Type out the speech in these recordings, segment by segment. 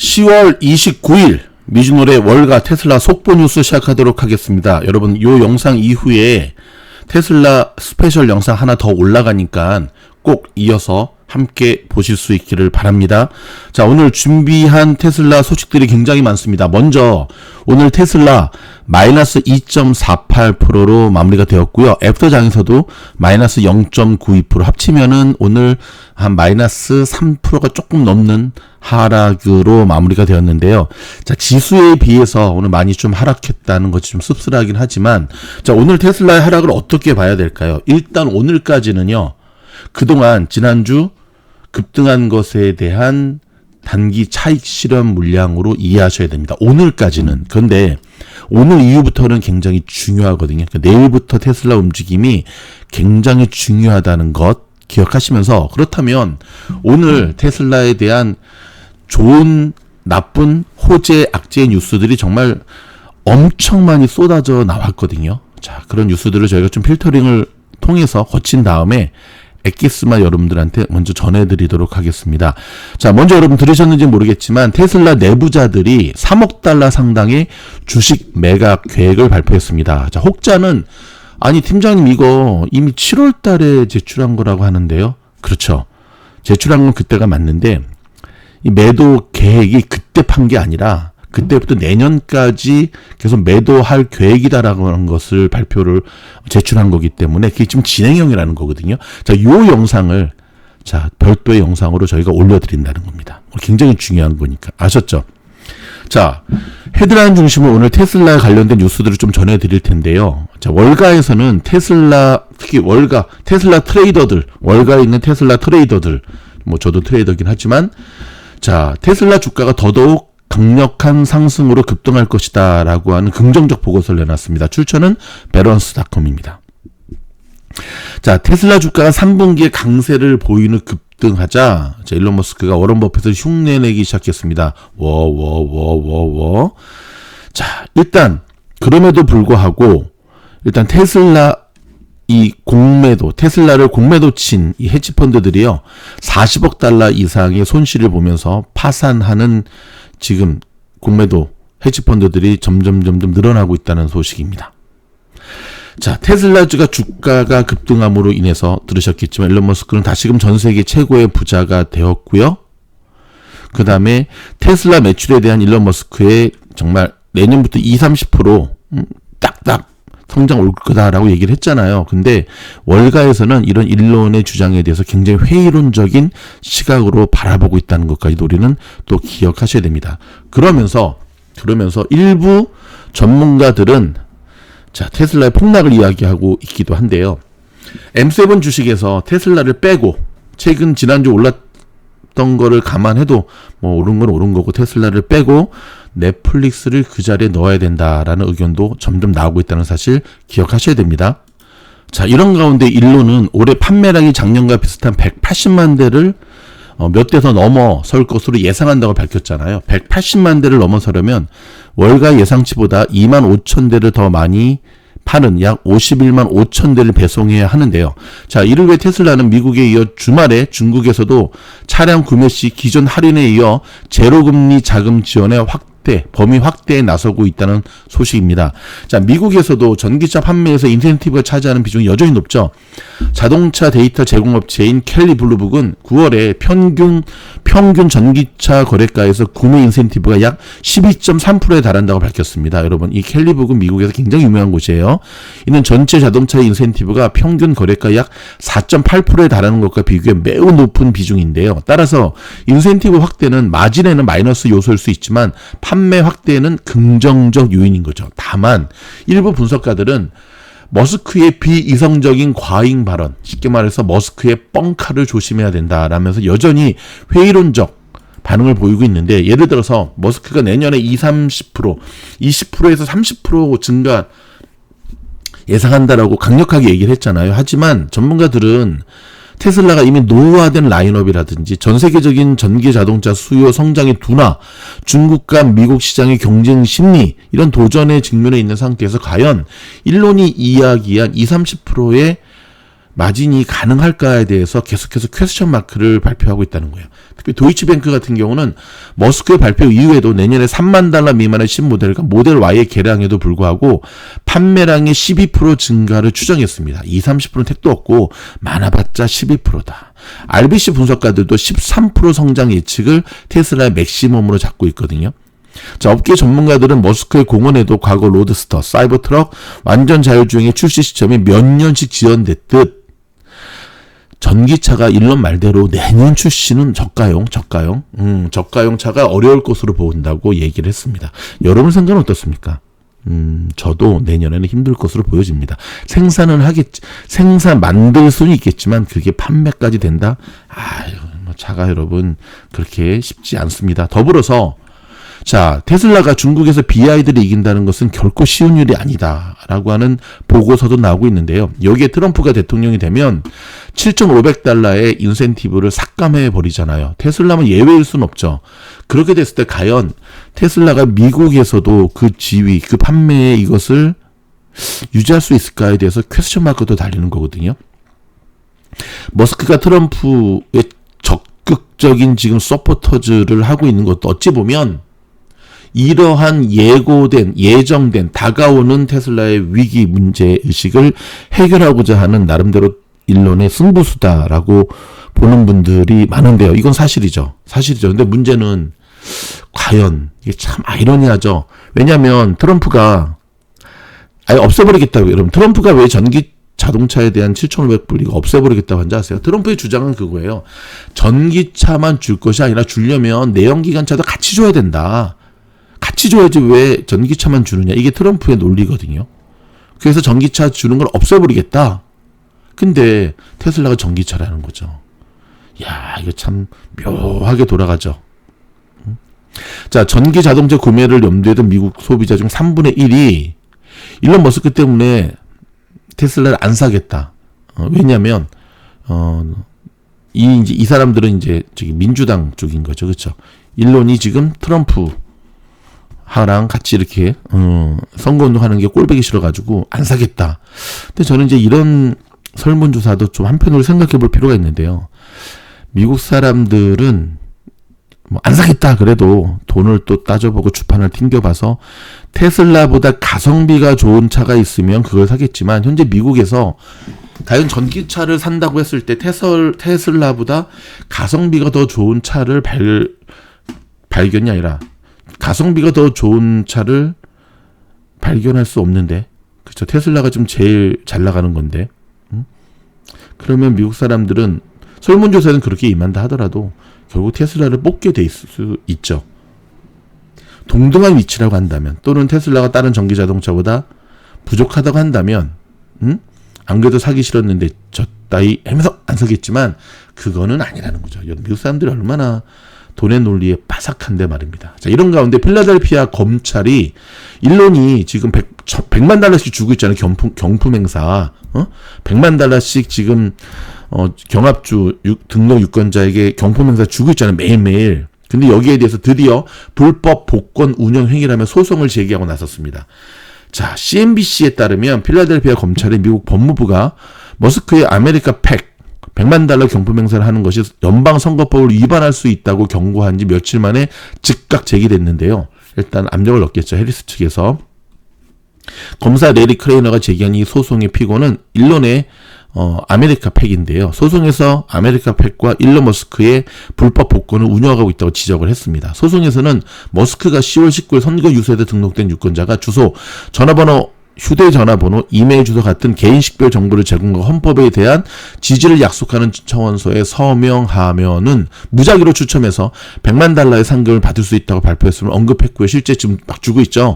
10월 29일 미주노래 월가 테슬라 속보 뉴스 시작하도록 하겠습니다. 여러분, 요 영상 이후에 테슬라 스페셜 영상 하나 더 올라가니까 꼭 이어서 함께 보실 수 있기를 바랍니다. 자, 오늘 준비한 테슬라 소식들이 굉장히 많습니다. 먼저 오늘 테슬라 마이너스 2.48%로 마무리가 되었고요. 애프터장에서도 마이너스 0.92% 합치면은 오늘 한 마이너스 3%가 조금 넘는 하락으로 마무리가 되었는데요. 자, 지수에 비해서 오늘 많이 좀 하락했다는 것이 좀 씁쓸하긴 하지만, 자, 오늘 테슬라의 하락을 어떻게 봐야 될까요? 일단 오늘까지는요, 그동안 지난주 급등한 것에 대한 단기 차익 실현 물량으로 이해하셔야 됩니다. 오늘까지는. 그런데 오늘 이후부터는 굉장히 중요하거든요. 그러니까 내일부터 테슬라 움직임이 굉장히 중요하다는 것 기억하시면서, 그렇다면 오늘 테슬라에 대한 좋은, 나쁜, 호재, 악재 뉴스들이 정말 엄청 많이 쏟아져 나왔거든요. 자, 그런 뉴스들을 저희가 좀 필터링을 통해서 거친 다음에 엑기스마 여러분들한테 먼저 전해드리도록 하겠습니다. 자, 먼저 여러분 들으셨는지 모르겠지만 테슬라 내부자들이 3억 달러 상당의 주식 매각 계획을 발표했습니다. 자, 혹자는 아니 팀장님 이거 이미 7월 달에 제출한 거라고 하는데요. 그렇죠. 제출한 건 그때가 맞는데 이 매도 계획이 그때 판 게 아니라 그때부터 내년까지 계속 매도할 계획이다라고 하는 것을 발표를 제출한 거기 때문에 그게 지금 진행형이라는 거거든요. 자, 요 영상을 별도의 영상으로 저희가 올려드린다는 겁니다. 굉장히 중요한 거니까 아셨죠? 자, 헤드라인 중심으로 오늘 테슬라에 관련된 뉴스들을 좀 전해드릴 텐데요. 자, 월가에서는 테슬라, 특히 월가, 테슬라 트레이더들, 월가에 있는 테슬라 트레이더들, 뭐 저도 트레이더긴 하지만, 자, 테슬라 주가가 더더욱 강력한 상승으로 급등할 것이다 라고 하는 긍정적 보고서를 내놨습니다. 출처는 배런스닷컴입니다. 자, 테슬라 주가가 3분기에 강세를 보이는 급등하자, 자, 일론 머스크가 워런 버핏을 흉내내기 시작했습니다. 자, 일단 그럼에도 불구하고 일단 테슬라 이 공매도, 테슬라를 공매도 친 이 헤지펀드들이요, 40억 달러 이상의 손실을 보면서 파산하는 지금 공매도 헤지펀드들이 점점 늘어나고 있다는 소식입니다. 자, 테슬라주가 주가가 급등함으로 인해서 들으셨겠지만 일론 머스크는 다시금 전 세계 최고의 부자가 되었고요. 그 다음에 테슬라 매출에 대한 일론 머스크의 정말 내년부터 20-30% 딱딱 성장 올 거다라고 얘기를 했잖아요. 근데 월가에서는 이런 일론의 주장에 대해서 굉장히 회의론적인 시각으로 바라보고 있다는 것까지 우리는 또 기억하셔야 됩니다. 그러면서 일부 전문가들은 자, 테슬라의 폭락을 이야기하고 있기도 한데요. M7 주식에서 테슬라를 빼고 최근 지난주 올랐던 거를 감안해도 뭐 오른 건 오른 거고 테슬라를 빼고 넷플릭스를 그 자리에 넣어야 된다라는 의견도 점점 나오고 있다는 사실 기억하셔야 됩니다. 자, 이런 가운데 일론은 올해 판매량이 작년과 비슷한 180만 대를 몇 대 더 넘어설 것으로 예상한다고 밝혔잖아요. 180만 대를 넘어서려면 월가 예상치보다 2만 5천 대를 더 많이 파는 약 51만 5천 대를 배송해야 하는데요. 자, 이를 위해 테슬라는 미국에 이어 주말에 중국에서도 차량 구매 시 기존 할인에 이어 제로금리 자금 지원의 범위 확대에 나서고 있다는 소식입니다. 자, 미국에서도 전기차 판매에서 인센티브가 차지하는 비중이 여전히 높죠. 자동차 데이터 제공업체인 켈리 블루북은 9월에 평균 전기차 거래가에서 구매 인센티브가 약 12.3%에 달한다고 밝혔습니다. 여러분, 이 켈리북은 미국에서 굉장히 유명한 곳이에요. 이는 전체 자동차의 인센티브가 평균 거래가 약 4.8%에 달하는 것과 비교해 매우 높은 비중인데요. 따라서 인센티브 확대는 마진에는 마이너스 요소일 수 있지만 판매 확대에는 긍정적 요인인 거죠. 다만 일부 분석가들은 머스크의 비이성적인 과잉 발언, 쉽게 말해서 머스크의 뻥카를 조심해야 된다라면서 여전히 회의론적 반응을 보이고 있는데, 예를 들어서 머스크가 내년에 20-30%, 20%에서 30% 증가 예상한다라고 강력하게 얘기를 했잖아요. 하지만 전문가들은 테슬라가 이미 노후화된 라인업이라든지 전 세계적인 전기 자동차 수요 성장의 둔화, 중국과 미국 시장의 경쟁 심리, 이런 도전에 직면해 있는 상태에서 과연 일론이 이야기한 20-30%의 마진이 가능할까에 대해서 계속해서 퀘스천 마크를 발표하고 있다는 거예요. 특히 도이치뱅크 같은 경우는 머스크의 발표 이후에도 내년에 3만 달러 미만의 신모델과 모델 Y의 개량에도 불구하고 판매량의 12% 증가를 추정했습니다. 30%는 택도 없고 많아봤자 12%다. RBC 분석가들도 13% 성장 예측을 테슬라의 맥시멈으로 잡고 있거든요. 자, 업계 전문가들은 머스크의 공언에도 과거 로드스터, 사이버트럭, 완전 자율주행의 출시 시점이 몇 년씩 지연됐듯 전기차가 일론 말대로 내년 출시는 저가용 차가 어려울 것으로 보인다고 얘기를 했습니다. 여러분 생각은 어떻습니까? 저도 내년에는 힘들 것으로 보여집니다. 생산 만들 수는 있겠지만 그게 판매까지 된다? 차가 여러분 그렇게 쉽지 않습니다. 더불어서 자, 테슬라가 중국에서 BYD를 이긴다는 것은 결코 쉬운 일이 아니다라고 하는 보고서도 나오고 있는데요. 여기에 트럼프가 대통령이 되면 7,500달러의 인센티브를 삭감해 버리잖아요. 테슬라는 예외일 수는 없죠. 그렇게 됐을 때 과연 테슬라가 미국에서도 그 지위, 그 판매에 이것을 유지할 수 있을까에 대해서 퀘스천 마크도 달리는 거거든요. 머스크가 트럼프의 적극적인 지금 서포터즈를 하고 있는 것도 어찌 보면 이러한 예정된 다가오는 테슬라의 위기 문제 의식을 해결하고자 하는 나름대로 일론의 승부수다라고 보는 분들이 많은데요. 이건 사실이죠. 근데 문제는 과연 이게 참 아이러니하죠. 왜냐하면 트럼프가 아예 없애버리겠다고. 여러분 트럼프가 왜 전기 자동차에 대한 7,500불 이거 없애버리겠다고 한지 아세요? 트럼프의 주장은 그거예요. 전기차만 줄 것이 아니라 주려면 내연기관차도 같이 줘야 된다. 같이 줘야지 왜 전기차만 주느냐. 이게 트럼프의 논리거든요. 그래서 전기차 주는 걸 없애버리겠다. 근데 테슬라가 전기차라는 거죠. 야, 이거 참 묘하게 돌아가죠. 자, 전기 자동차 구매를 염두에 둔 미국 소비자 중 3분의 1이 일론 머스크 때문에 테슬라를 안 사겠다. 왜냐면 이 사람들은 이제 저기 민주당 쪽인 거죠. 그렇죠? 일론이 지금 트럼프 하랑 같이 이렇게 선거운동하는 게 꼴보기 싫어가지고 안 사겠다. 근데 저는 이제 이런 설문조사도 좀 한편으로 생각해볼 필요가 있는데요. 미국 사람들은 뭐 안 사겠다 그래도 돈을 또 따져보고 주판을 튕겨봐서 테슬라보다 가성비가 좋은 차가 있으면 그걸 사겠지만 현재 미국에서 과연 전기차를 산다고 했을 때 테슬라보다 가성비가 더 좋은 차를 발견이 아니라 가성비가 더 좋은 차를 발견할 수 없는데, 그렇죠? 테슬라가 좀 제일 잘 나가는 건데, 그러면 미국 사람들은 설문조사는 그렇게 임한다 하더라도 결국 테슬라를 뽑게 돼 있을 수 있죠. 동등한 위치라고 한다면, 또는 테슬라가 다른 전기 자동차보다 부족하다고 한다면, 안 그래도 사기 싫었는데 저 따위 하면서 안 사겠지만 그거는 아니라는 거죠. 미국 사람들이 얼마나 돈의 논리에 빠삭한데 말입니다. 자, 이런 가운데 필라델피아 검찰이 일론이 지금 100만 달러씩 주고 있잖아요. 경품 행사. 100만 달러씩 지금 경합주 등록 유권자에게 경품 행사 주고 있잖아요. 매일매일. 근데 여기에 대해서 드디어 불법 복권 운영 행위라며 소송을 제기하고 나섰습니다. 자, CNBC에 따르면 필라델피아 검찰이 미국 법무부가 머스크의 아메리카 팩 100만 달러 경품 행사를 하는 것이 연방선거법을 위반할 수 있다고 경고한 지 며칠 만에 즉각 제기됐는데요. 일단 압력을 넣겠죠. 해리스 측에서. 검사 레리 크레이너가 제기한 이 소송의 피고는 일론의 아메리카 팩인데요. 소송에서 아메리카 팩과 일론 머스크의 불법 복권을 운영하고 있다고 지적을 했습니다. 소송에서는 머스크가 10월 19일 선거 유세에 등록된 유권자가 주소, 전화번호, 휴대전화번호, 이메일 주소 같은 개인식별 정보를 제공하고 헌법에 대한 지지를 약속하는 청원서에 서명하면은 무작위로 추첨해서 100만 달러의 상금을 받을 수 있다고 발표했음을 언급했고요. 실제 지금 막 주고 있죠.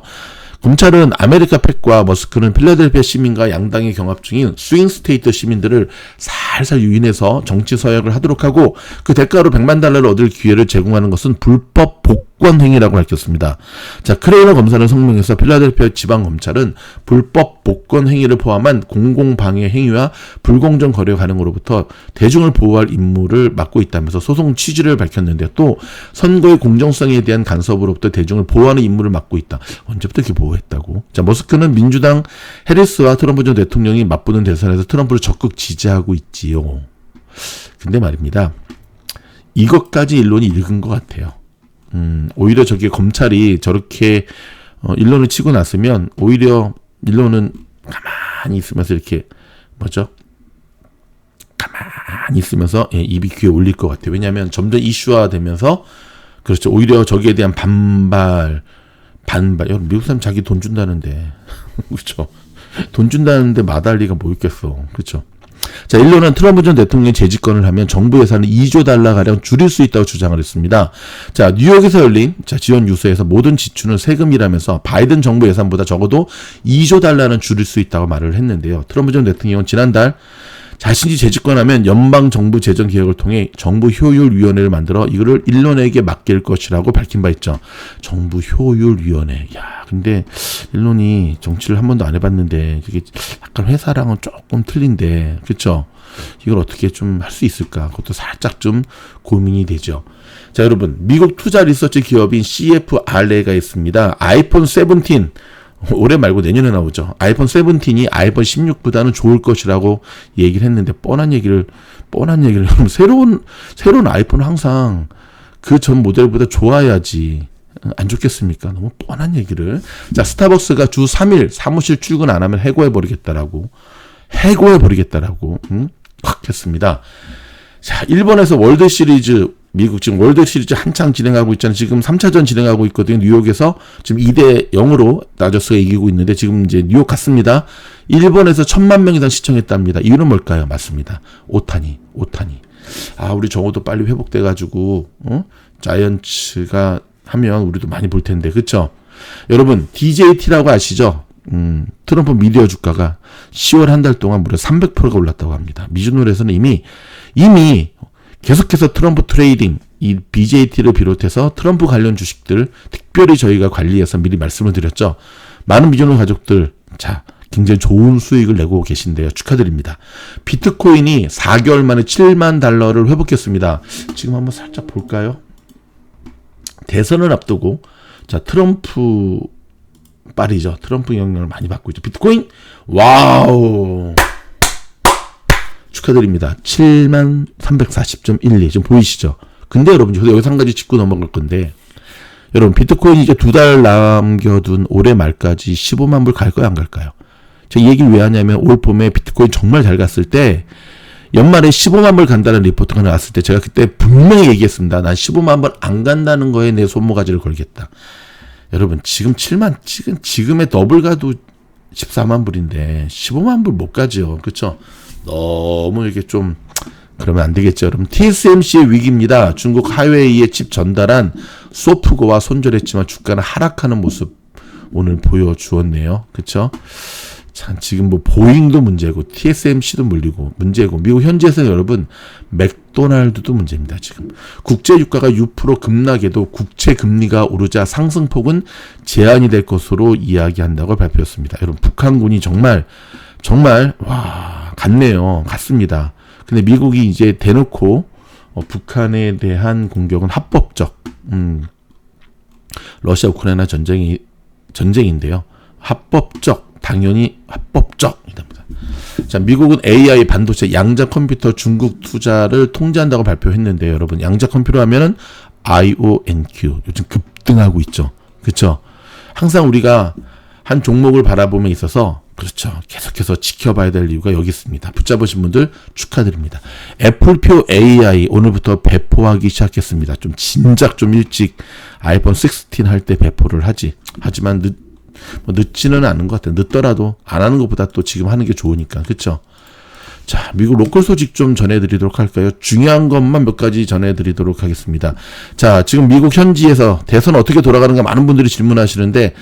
검찰은 아메리카 팩과 머스크는 필라델피아 시민과 양당이 경합 중인 스윙 스테이트 시민들을 살살 유인해서 정치 서약을 하도록 하고 그 대가로 100만 달러를 얻을 기회를 제공하는 것은 불법 복권 복권 행위라고 밝혔습니다. 자, 크레이너 검사는 성명에서 필라델피아 지방검찰은 불법 복권 행위를 포함한 공공방해 행위와 불공정 거래 가능으로부터 대중을 보호할 임무를 맡고 있다면서 소송 취지를 밝혔는데, 또 선거의 공정성에 대한 간섭으로부터 대중을 보호하는 임무를 맡고 있다. 언제부터 이렇게 보호했다고? 자, 머스크는 민주당 해리스와 트럼프 전 대통령이 맞붙는 대선에서 트럼프를 적극 지지하고 있지요. 근데 말입니다, 이것까지 일론이 읽은 것 같아요. 오히려 저게 검찰이 저렇게 일론을 치고 났으면 오히려 일론은 가만히 있으면서 이렇게 가만히 있으면서 입이 귀에 올릴 것 같아요. 왜냐하면 점점 이슈화되면서, 그렇죠, 오히려 저기에 대한 반발. 여러분, 미국 사람 자기 돈 준다는데 그렇죠, 돈 준다는데 마다할 리가 뭐 있겠어. 그렇죠. 자, 일론은 트럼프 전 대통령이 재집권을 하면 정부 예산을 2조 달러가량 줄일 수 있다고 주장을 했습니다. 자, 뉴욕에서 열린 지원 유세에서 모든 지출은 세금이라면서 바이든 정부 예산보다 적어도 2조 달러는 줄일 수 있다고 말을 했는데요. 트럼프 전 대통령은 지난달 자신이 재집권하면 연방정부 재정개혁을 통해 정부효율위원회를 만들어 이거를 일론에게 맡길 것이라고 밝힌 바 있죠. 정부효율위원회. 야, 근데 일론이 정치를 한 번도 안 해봤는데 이게 약간 회사랑은 조금 틀린데, 그렇죠? 이걸 어떻게 좀 할 수 있을까? 그것도 살짝 좀 고민이 되죠. 자, 여러분, 미국 투자 리서치 기업인 CFRA가 있습니다. 아이폰 17, 올해 말고 내년에 나오죠. 아이폰 17이 아이폰 16보다는 좋을 것이라고 얘기를 했는데, 뻔한 얘기를 새로운 아이폰은 항상 그 전 모델보다 좋아야지 안 좋겠습니까? 너무 뻔한 얘기를. 자, 스타벅스가 주 3일 사무실 출근 안 하면 해고해버리겠다라고 확 했습니다. 자, 일본에서 월드 시리즈, 미국 지금 월드 시리즈 한창 진행하고 있잖아요. 지금 3차전 진행하고 있거든요. 뉴욕에서 지금 2대 0으로 다저스가 이기고 있는데, 지금 이제 뉴욕 갔습니다. 일본에서 1000만 명 이상 시청했답니다. 이유는 뭘까요? 맞습니다. 오타니. 아, 우리 정호도 빨리 회복돼가지고, 자이언츠가 하면 우리도 많이 볼 텐데, 그쵸? 여러분, DJT라고 아시죠? 트럼프 미디어 주가가 10월 한 달 동안 무려 300%가 올랐다고 합니다. 미주노래에서는 이미 계속해서 트럼프 트레이딩, 이 BJT를 비롯해서 트럼프 관련 주식들 특별히 저희가 관리해서 미리 말씀을 드렸죠. 많은 미주노 가족들, 자, 굉장히 좋은 수익을 내고 계신데요. 축하드립니다. 비트코인이 4개월 만에 7만 달러를 회복했습니다. 지금 한번 살짝 볼까요? 대선을 앞두고, 자, 트럼프 빨이죠. 트럼프 영향을 많이 받고 있죠. 비트코인, 와우, 축하드립니다. 7340.12 지금 보이시죠? 근데 여러분, 저도 여기서 한 가지 짚고 넘어갈 건데, 여러분, 비트코인이 이제 2달 남겨둔 올해 말까지 15만 불 갈까요, 안 갈까요? 제가 이 얘기를 왜 하냐면, 올 봄에 비트코인 정말 잘 갔을 때, 연말에 15만 불 간다는 리포트가 나왔을 때 제가 그때 분명히 얘기했습니다. 난 15만 불 안 간다는 거에 내 손모가지를 걸겠다. 여러분, 지금의 더블 가도 14만 불인데 15만 불 못 가죠. 그렇죠? 너무 이렇게 좀 그러면 안 되겠죠. 여러분, TSMC의 위기입니다. 중국 하웨이에 칩 전달한 소프고와 손절했지만 주가는 하락하는 모습 오늘 보여주었네요. 그렇죠? 참, 지금 뭐 보잉도 문제고 TSMC도 문제고 미국 현지에서 여러분 맥도날드도 문제입니다. 지금 국제 유가가 6% 급락에도 국채 금리가 오르자 상승폭은 제한이 될 것으로 이야기한다고 발표했습니다. 여러분, 북한군이 정말 갔습니다. 근데 미국이 이제 대놓고 북한에 대한 공격은 합법적, 러시아 우크라이나 전쟁인데요. 당연히 합법적이랍니다. 자, 미국은 AI 반도체 양자 컴퓨터 중국 투자를 통제한다고 발표했는데요. 여러분, 양자 컴퓨터 하면은 IONQ 요즘 급등하고 있죠. 그렇죠? 항상 우리가 한 종목을 바라봄에 있어서, 그렇죠, 계속해서 지켜봐야 될 이유가 여기 있습니다. 붙잡으신 분들 축하드립니다. 애플표 AI 오늘부터 배포하기 시작했습니다. 좀 진작 좀 일찍 아이폰 16 할 때 배포를 하지만 늦지는 않은 것 같아요. 늦더라도 안 하는 것보다 또 지금 하는 게 좋으니까. 그렇죠? 자, 미국 로컬 소식 좀 전해드리도록 할까요? 중요한 것만 몇 가지 전해드리도록 하겠습니다. 자, 지금 미국 현지에서 대선 어떻게 돌아가는가 많은 분들이 질문하시는데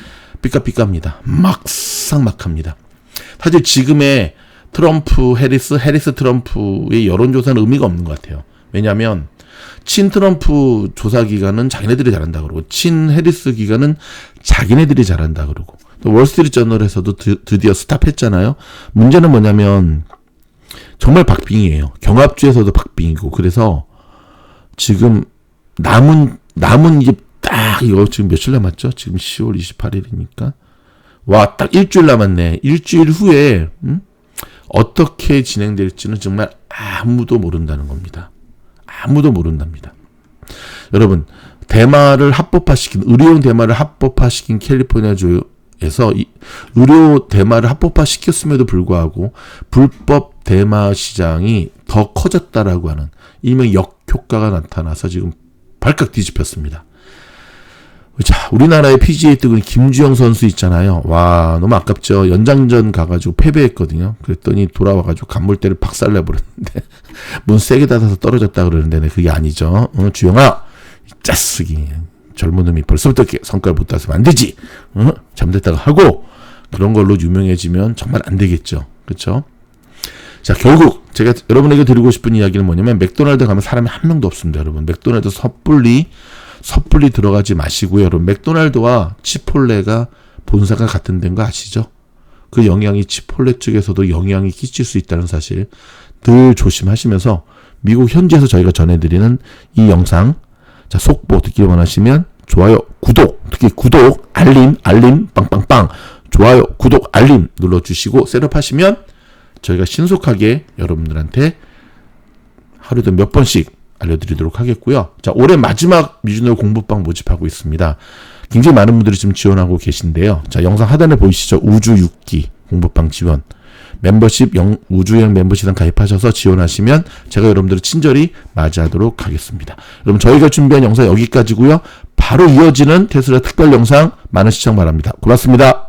삐까삐까입니다. 막상막합니다. 사실 지금의 트럼프 해리스 트럼프의 여론조사는 의미가 없는 것 같아요. 왜냐하면 친 트럼프 조사 기관은 자기네들이 잘한다 그러고 친 해리스 기관은 자기네들이 잘한다 그러고 또 월스트리트 저널에서도 드디어 스탑했잖아요. 문제는 뭐냐면 정말 박빙이에요. 경합주에서도 박빙이고 그래서 지금 남은 이제 딱 이거 지금 며칠 남았죠? 지금 10월 28일이니까 와, 딱 일주일 남았네. 일주일 후에 어떻게 진행될지는 정말 아무도 모른다는 겁니다. 아무도 모른답니다. 여러분, 의료용 대마를 합법화시킨 캘리포니아주에서 의료 대마를 합법화시켰음에도 불구하고 불법 대마 시장이 더 커졌다라고 하는 일명 역효과가 나타나서 지금 발칵 뒤집혔습니다. 자, 우리나라의 PGA 뜨은 김주영 선수 있잖아요. 와, 너무 아깝죠. 연장전 가가지고 패배했거든요. 그랬더니 돌아와가지고 간물대를 박살내버렸는데 문 세게 닫아서 떨어졌다 그러는데 네, 그게 아니죠. 주영아, 짜쓰기 젊은 놈이 벌써부터 이렇게 성과를 못 따서면 안 되지. 잠들다가 하고 그런 걸로 유명해지면 정말 안 되겠죠. 그렇죠? 자, 결국 제가 여러분에게 드리고 싶은 이야기는 뭐냐면 맥도날드 가면 사람이 한 명도 없습니다. 여러분, 맥도날드 섣불리 들어가지 마시고요. 여러분, 맥도날드와 치폴레가 본사가 같은 데인 거 아시죠? 그 영향이 치폴레 쪽에서도 영향이 끼칠 수 있다는 사실 늘 조심하시면서 미국 현지에서 저희가 전해드리는 이 영상 자, 속보 듣기 원하시면 좋아요, 구독, 특히 구독, 알림, 빵빵빵 좋아요, 구독, 알림 눌러주시고 셋업하시면 저희가 신속하게 여러분들한테 하루에도 몇 번씩 알려드리도록 하겠고요. 자, 올해 마지막 미주노 공부방 모집하고 있습니다. 굉장히 많은 분들이 지금 지원하고 계신데요. 자, 영상 하단에 보이시죠? 우주 6기 공부방 지원. 멤버십 우주여행 멤버십에 가입하셔서 지원하시면 제가 여러분들을 친절히 맞이하도록 하겠습니다. 여러분, 저희가 준비한 영상 여기까지고요. 바로 이어지는 테슬라 특별 영상 많은 시청 바랍니다. 고맙습니다.